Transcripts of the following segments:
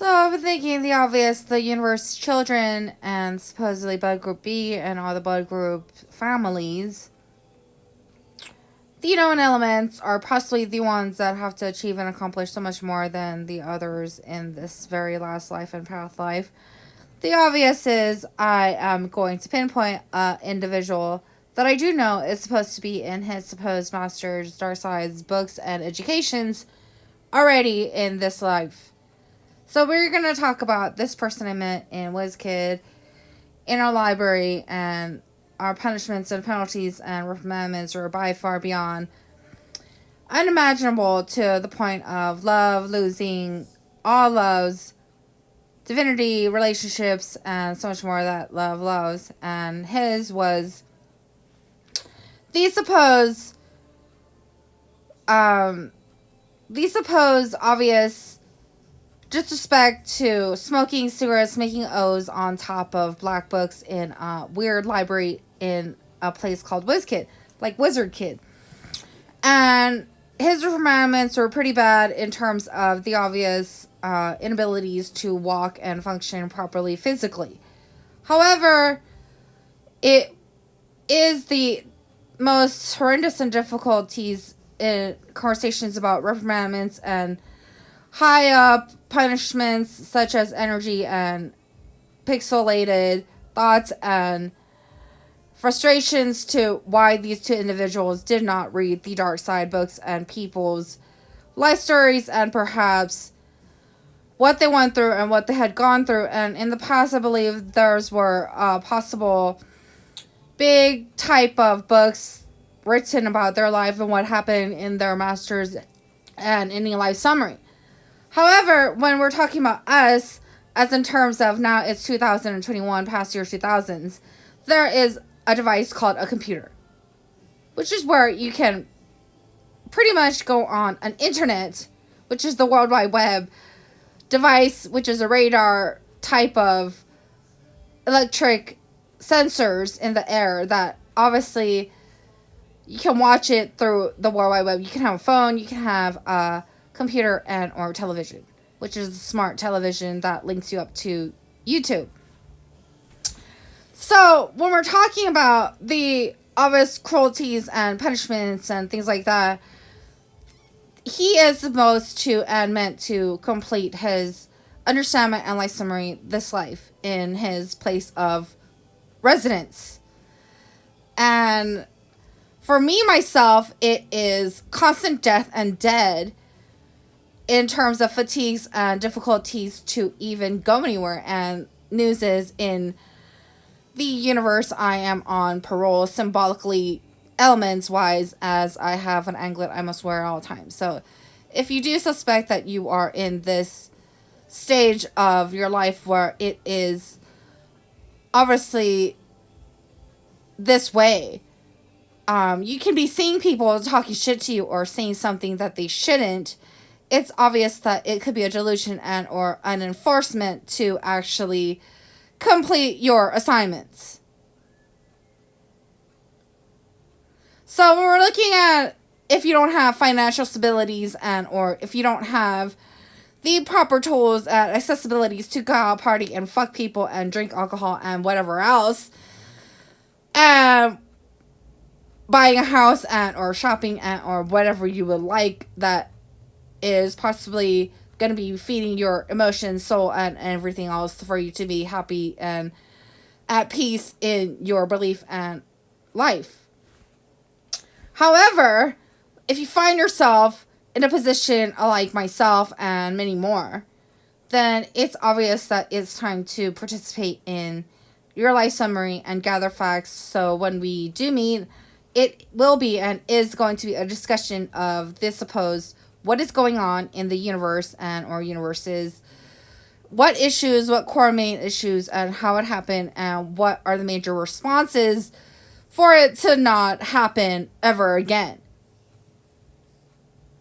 So I've been thinking the obvious, the universe children and supposedly blood group B and all the blood group families. The known elements are possibly the ones that have to achieve and accomplish so much more than the others in this very last life and path life. The obvious is I am going to pinpoint an individual that I do know is supposed to be in his supposed master's dark side's books and educations already in this life. So we're going to talk about this person I met in WizKid in our library, and our punishments and penalties and reprimandments are by far beyond unimaginable, to the point of love, losing all loves, divinity, relationships, and so much more that love loves. And his was the supposed obvious disrespect to smoking cigarettes, making O's on top of black books in a weird library in a place called WizKid, like Wizard Kid. And his requirements were pretty bad in terms of the obvious inabilities to walk and function properly physically. However, it is the most horrendous and difficulties in conversations about reprimandments and high up punishments, such as energy and pixelated thoughts and frustrations to why these two individuals did not read the dark side books and people's life stories and perhaps what they went through and what they had gone through. And in the past, I believe theirs were possible big type of books written about their life and what happened in their masters and any life summary. However, when we're talking about us, as in terms of now it's 2021, past year 2000s, there is a device called a computer, which is where you can pretty much go on an internet, which is the World Wide Web device, which is a radar type of electric sensors in the air that obviously you can watch it through the World Wide Web. You can have a phone, you can have a computer and or television, which is a smart television that links you up to YouTube. So when we're talking about the obvious cruelties and punishments and things like that, he is supposed to and meant to complete his understanding and life summary this life in his place of residence. And for me, myself, it is constant death and dead in terms of fatigues and difficulties to even go anywhere. And news is, in the universe, I am on parole, symbolically, elements-wise, as I have an anklet I must wear all the time. So if you do suspect that you are in this stage of your life where it is obviously this way, you can be seeing people talking shit to you or saying something that they shouldn't. It's obvious that it could be a delusion and or an enforcement to actually complete your assignments. So when we're looking at if you don't have financial stabilities and or if you don't have the proper tools and accessibilities to go out, party, and fuck people and drink alcohol and whatever else, and buying a house and or shopping and or whatever you would like that is possibly going to be feeding your emotions, soul, and everything else for you to be happy and at peace in your belief and life. However, if you find yourself in a position like myself and many more, then it's obvious that it's time to participate in your life summary and gather facts. So when we do meet, it will be and is going to be a discussion of this supposed what is going on in the universe and or universes, what issues, what core main issues, and how it happened, and what are the major responses for it to not happen ever again.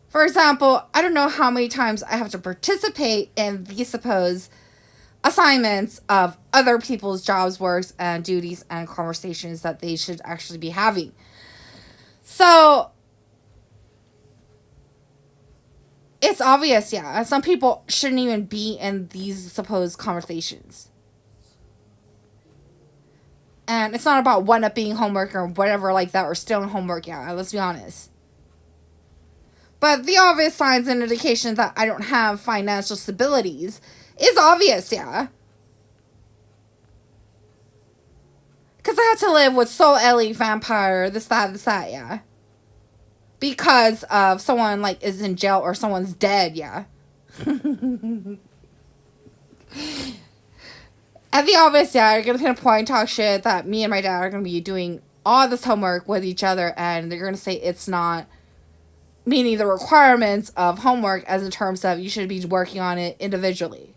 For example, I don't know how many times I have to participate in these supposed assignments of other people's jobs, works, and duties and conversations that they should actually be having. So It's obvious, yeah. Some people shouldn't even be in these supposed conversations. And it's not about one up being homework or whatever like that, or stealing homework, yeah, let's be honest. But the obvious signs and indications that I don't have financial stabilities is obvious, yeah. Because I have to live with Soul Ellie, vampire, this, that, yeah. Because of someone, like, is in jail or someone's dead, yeah. At the obvious, yeah, you're gonna pinpoint, talk shit that me and my dad are gonna be doing all this homework with each other, and they're gonna say it's not meeting the requirements of homework as in terms of you should be working on it individually.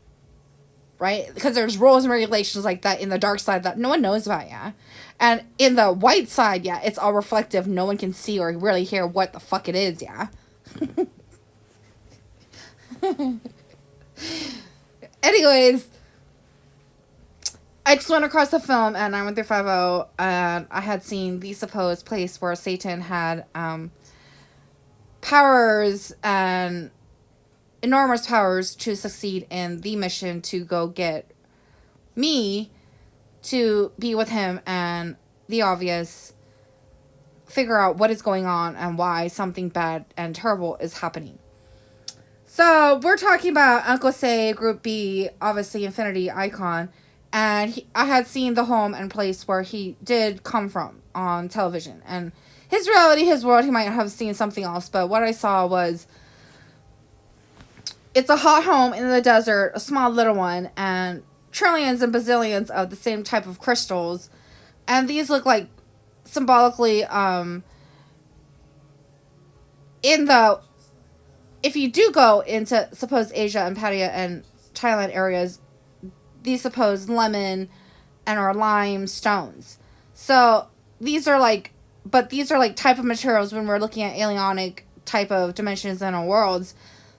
Right? Because there's rules and regulations like that in the dark side that no one knows about, yeah. And in the white side, yeah, it's all reflective. No one can see or really hear what the fuck it is, yeah. Anyways, I just went across the film and I went through 50 and I had seen the supposed place where Satan had powers and enormous powers to succeed in the mission to go get me to be with him and the obvious figure out what is going on and why something bad and terrible is happening. So we're talking about Uncle Say, Group B, obviously Infinity Icon, and I had seen the home and place where he did come from on television, and his reality, his world, he might have seen something else, but what I saw was it's a hot home in the desert, a small little one, and trillions and bazillions of the same type of crystals, and these look like symbolically in the, if you do go into supposed Asia and Pattaya and Thailand areas, these supposed lemon and or lime stones. So these are like, but these are like type of materials when we're looking at alienic type of dimensions in our worlds,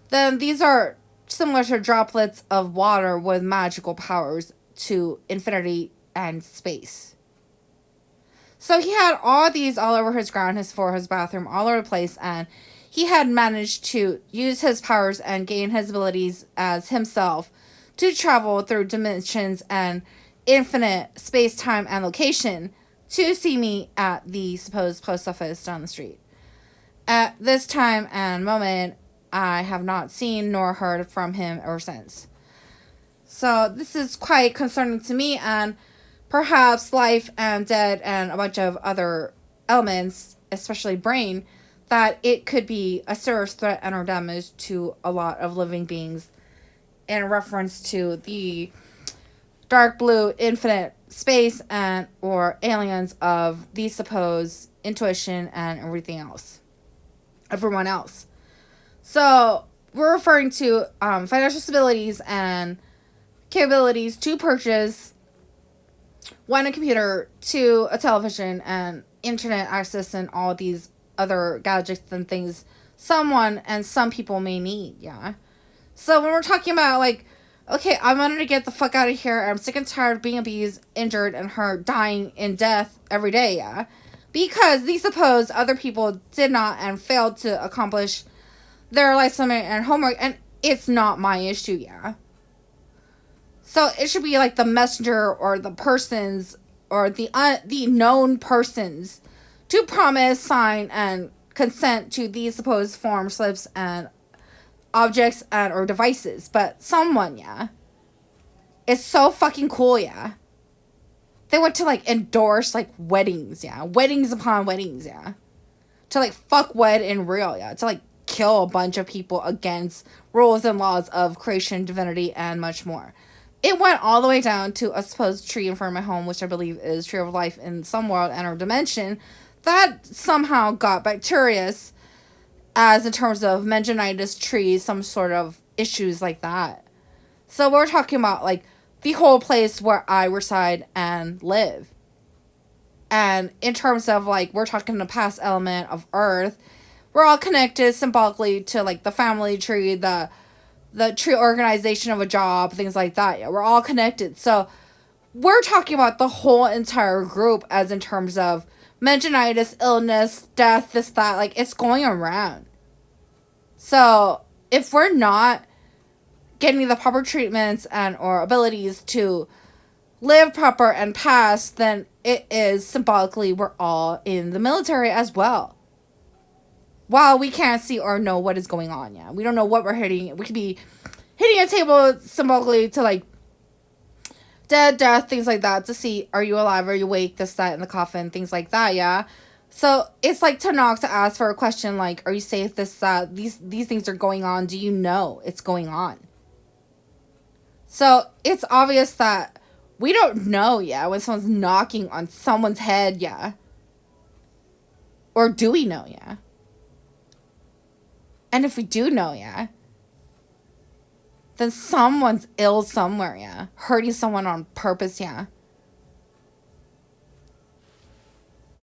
then these are similar to droplets of water with magical powers to infinity and space. So he had all these all over his ground, his floor, his bathroom, all over the place, and he had managed to use his powers and gain his abilities as himself to travel through dimensions and infinite space, time, and location to see me at the supposed post office down the street. At this time and moment, I have not seen nor heard from him ever since. So this is quite concerning to me, and perhaps life and dead and a bunch of other elements, especially brain, that it could be a serious threat and or damage to a lot of living beings in reference to the dark blue infinite space and or aliens of the supposed intuition and everyone else. So we're referring to financial stabilities and capabilities to purchase one, a computer, two, a television, and internet access and all these other gadgets and things someone and some people may need, yeah. So when we're talking about, like, okay, I wanted to get the fuck out of here, I'm sick and tired of being abused, injured, and hurt, dying in death every day, yeah. Because these supposed other people did not and failed to accomplish their life summit and homework, and it's not my issue, yeah. So it should be like the messenger or the persons or the known persons to promise, sign, and consent to these supposed form slips and objects and or devices. But someone, yeah, is so fucking cool, yeah. They went to like endorse like weddings, yeah, weddings upon weddings, yeah, to like fuck wed in real, yeah, to like kill a bunch of people against rules and laws of creation, divinity, and much more. It went all the way down to a supposed tree in front of my home, which I believe is tree of life in some world and or dimension, that somehow got bacterious as in terms of meningitis, trees, some sort of issues like that. So we're talking about like the whole place where I reside and live. And in terms of like, we're talking the past element of Earth, we're all connected symbolically to like the family tree, the tree organization of a job, things like that. Yeah, we're all connected. So we're talking about the whole entire group as in terms of meningitis, illness, death, this, that. Like, it's going around. So if we're not getting the proper treatments and or abilities to live proper and pass, then it is symbolically we're all in the military as well. While we can't see or know what is going on, yeah. We don't know what we're hitting. We could be hitting a table symbolically to like death, things like that, to see are you alive, are you awake, this, that, in the coffin, things like that, yeah. So it's like to knock, to ask for a question like, are you safe, this, that, these things are going on, do you know it's going on? So it's obvious that we don't know, yeah, when someone's knocking on someone's head, yeah. Or do we know, yeah? And if we do know, yeah, then someone's ill somewhere, yeah. Hurting someone on purpose, yeah.